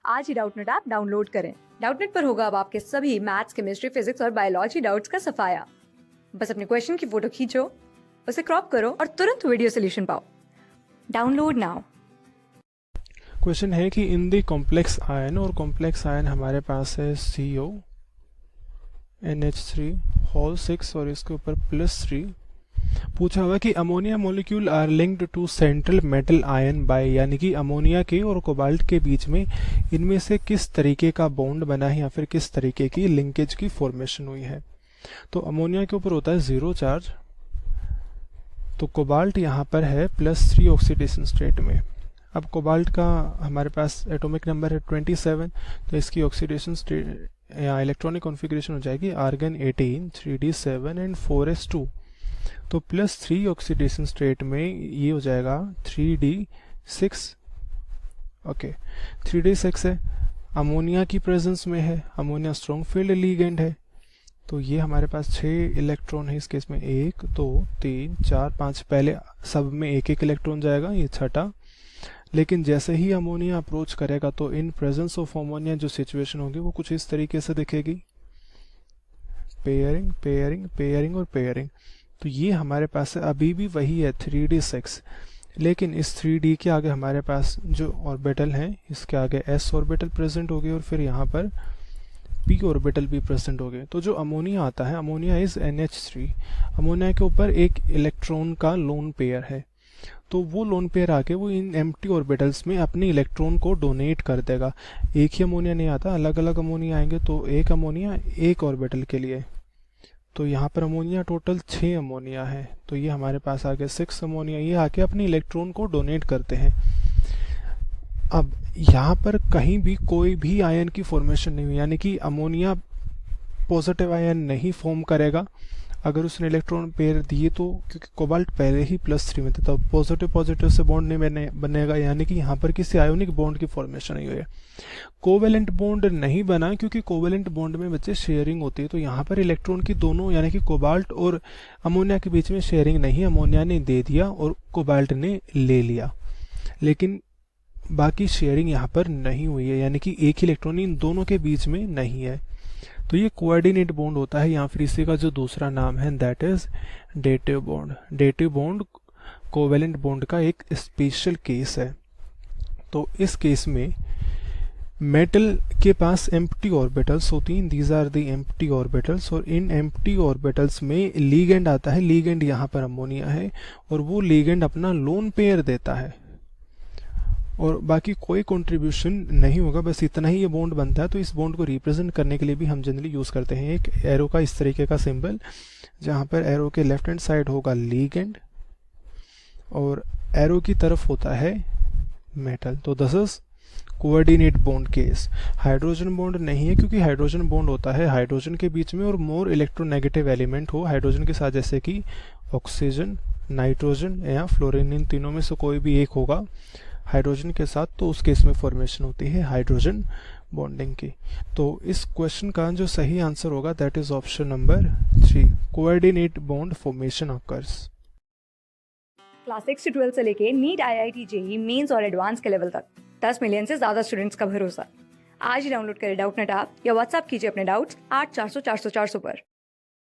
आज ही Doubtnut app download करें। Doubtnut पर होगा अब आपके सभी मैथ्स, केमिस्ट्री, फिजिक्स और बायोलॉजी डाउट्स का सफाया। बस अपने क्वेश्चन की फोटो खींचो, उसे क्रॉप करो और तुरंत वीडियो सोल्यूशन पाओ। Download now. क्वेश्चन है कि इन द कॉम्प्लेक्स आयन, और कॉम्प्लेक्स आयन हमारे पास है CO NH3 होल 6 और इसके ऊपर +3। पूछा हुआ कि ammonia molecule are linked to central metal ion by, यानी कि अमोनिया के और कोबाल्ट के बीच में इनमें से किस तरीके का बॉन्ड बना है या फिर किस तरीके की लिंकेज की फॉर्मेशन हुई है। तो अमोनिया के ऊपर होता है 0 चार्ज, तो कोबाल्ट यहाँ पर है +3 ऑक्सीडेशन स्टेट में। अब कोबाल्ट का हमारे पास एटॉमिक नंबर है 27, तो इसकी ऑक्सीडेशन स्टेट या इलेक्ट्रॉनिक कॉन्फ़िगरेशन हो जाएगी आर्गन 18 3d7 एंड 4s2। तो +3 ऑक्सीडेशन स्टेट में ये हो जाएगा 3d6। ओके, 3d6 है, अमोनिया की प्रेजेंस में है, अमोनिया स्ट्रॉन्ग फील्ड लीगेंड है, तो ये हमारे पास 6 इलेक्ट्रॉन है इस केस में, 1 2 3 4 5, पहले सब में एक एक इलेक्ट्रॉन जाएगा, ये छठा। लेकिन जैसे ही अमोनिया अप्रोच करेगा तो इन प्रेजेंस ऑफ अमोनिया जो सिचुएशन होगी वो कुछ इस तरीके से दिखेगी, पेयरिंग पेयरिंग पेयरिंग और पेयरिंग। तो ये हमारे पास अभी भी वही है 3d6, लेकिन इस 3d के आगे हमारे पास जो ऑर्बिटल हैं इसके आगे s ऑर्बिटल प्रेजेंट हो गए और फिर यहाँ पर p ऑर्बिटल भी प्रेजेंट हो गए। तो जो अमोनिया आता है, अमोनिया इज NH3, अमोनिया के ऊपर एक इलेक्ट्रॉन का लोन पेयर है, तो वो लोन पेयर आके वो इन एम्प्टी ऑर्बिटल्स में अपने इलेक्ट्रॉन को डोनेट कर देगा। एक ही अमोनिया नहीं आता, अलग अलग अमोनिया आएंगे, तो एक अमोनिया एक ऑर्बिटल के लिए। तो यहाँ पर अमोनिया टोटल 6 अमोनिया है, तो ये हमारे पास आ गए 6 अमोनिया, ये आके अपने इलेक्ट्रॉन को डोनेट करते हैं। अब यहाँ पर कहीं भी कोई भी आयन की फॉर्मेशन नहीं हुई, यानी कि अमोनिया पॉजिटिव आयन नहीं फॉर्म करेगा अगर उसने इलेक्ट्रॉन पेयर दिए, तो क्योंकि कोबाल्ट पहले ही +3 में था, तो पॉजिटिव पॉजिटिव से बॉन्ड नहीं बनेगा, यानी कि यहाँ पर किसी आयोनिक बॉन्ड की फॉर्मेशन नहीं हुई है। कोवेलेंट बॉन्ड नहीं बना क्योंकि कोवेलेंट बॉन्ड में बच्चे शेयरिंग होती है, तो यहाँ पर इलेक्ट्रॉन की दोनों यानी कि कोबाल्ट और अमोनिया के बीच में शेयरिंग नहीं, अमोनिया ने दे दिया और कोबाल्ट ने ले लिया, लेकिन बाकी शेयरिंग यहाँ पर नहीं हुई है, यानी कि एक ही इलेक्ट्रॉन इन दोनों के बीच में नहीं है। तो ये कोऑर्डिनेट बॉन्ड होता है, या फिर इसी का जो दूसरा नाम है that is dative bond. Dative bond covalent bond का एक स्पेशल केस है। तो इस केस में मेटल के पास एम्प्टी ऑर्बिटल्स होती हैं, these are the empty orbitals, और इन एम्प्टी ऑर्बिटल्स में लीगेंड आता है, लीगेंड यहाँ पर अमोनिया है, और वो लीगेंड अपना लोन पेयर देता है और बाकी कोई कंट्रीब्यूशन नहीं होगा, बस इतना ही ये बॉन्ड बनता है। तो इस बॉन्ड को रिप्रेजेंट करने के लिए भी हम जनरली यूज़ करते हैं एक एरो का इस तरीके का सिंबल, जहाँ पर एरो के लेफ्ट हैंड साइड होगा लीगेंड और एरो की तरफ होता है मेटल। तो this is coordinate bond case. Hydrogen bond नहीं है क्योंकि हाइड्रोजन बॉन्ड होता है हाइड्रोजन के बीच में और मोर इलेक्ट्रोनेगेटिव एलिमेंट हो हाइड्रोजन के साथ, जैसे कि ऑक्सीजन, नाइट्रोजन या फ्लोरीन, इन तीनों में से कोई भी एक होगा हाइड्रोजन के साथ, तो उस केस में फॉर्मेशन होती है हाइड्रोजन बॉन्डिंग की। तो इस क्वेश्चन का जो सही आंसर होगा that is option number 3, coordinate bond formation occurs. Class 6 से 12 से लेके नीट, IIT, JEE मेंस और एडवांस के लेवल तक 10 मिलियन से ज्यादा स्टूडेंट्स का भरोसा। आज ही डाउनलोड करें डाउटनेट ऐप या व्हाट्सएप कीजिए अपने डाउट्स 8400 400 400 पर।